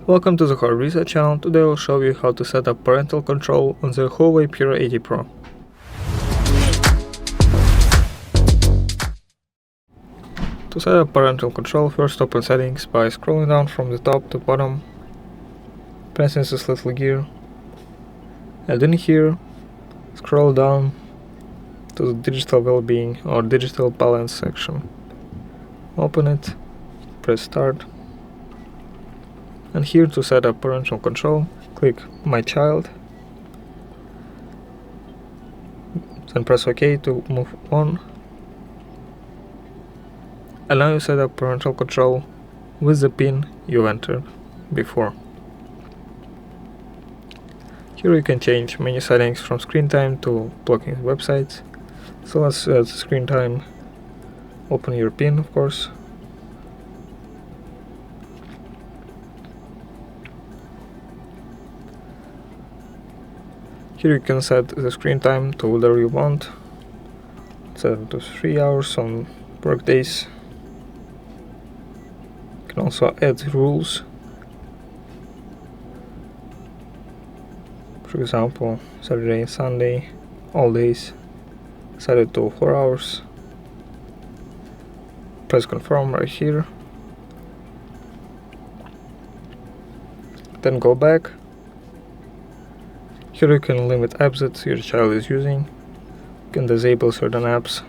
Welcome to the HUAWEI Research channel. Today I will show you how to set up parental control on the HUAWEI Pura 80 Pro. To set up parental control, first open settings by scrolling down from the top to bottom, pressing this little gear, and in here scroll down to the digital well-being or digital balance section. Open it, press start, and here to set up parental control, click My Child, then press OK to move on. And now you set up parental control with the PIN you entered before. Here you can change many settings from screen time to blocking websites. So let's set screen time, open your PIN of course. Here you can set the screen time to whatever you want. Set it to 3 hours on work days. You can also add rules. For example, Saturday and Sunday, all days. Set it to 4 hours. Press confirm right here. Then go back. Here you can limit apps that your child is using. You can disable certain apps.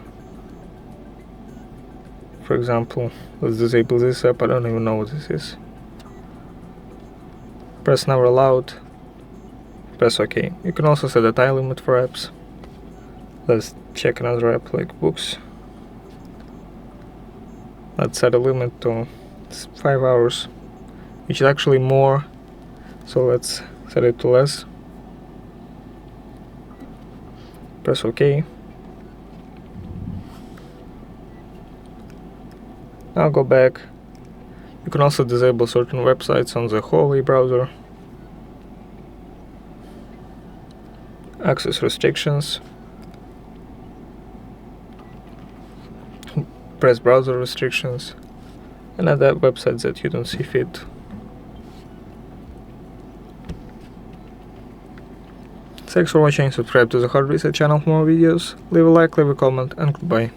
For example, let's disable this app, I don't even know what this is. Press never allowed. Press OK. You can also set a time limit for apps. Let's check another app like books. Let's set a limit to 5 hours, which is actually more, so let's set it to less. Press OK. Now go back. You can also disable certain websites on the HUAWEI browser. Access restrictions. Press browser restrictions and add websites that you don't see fit. Thanks for watching, subscribe to the HUAWEI Research channel for more videos, leave a like, leave a comment, and goodbye.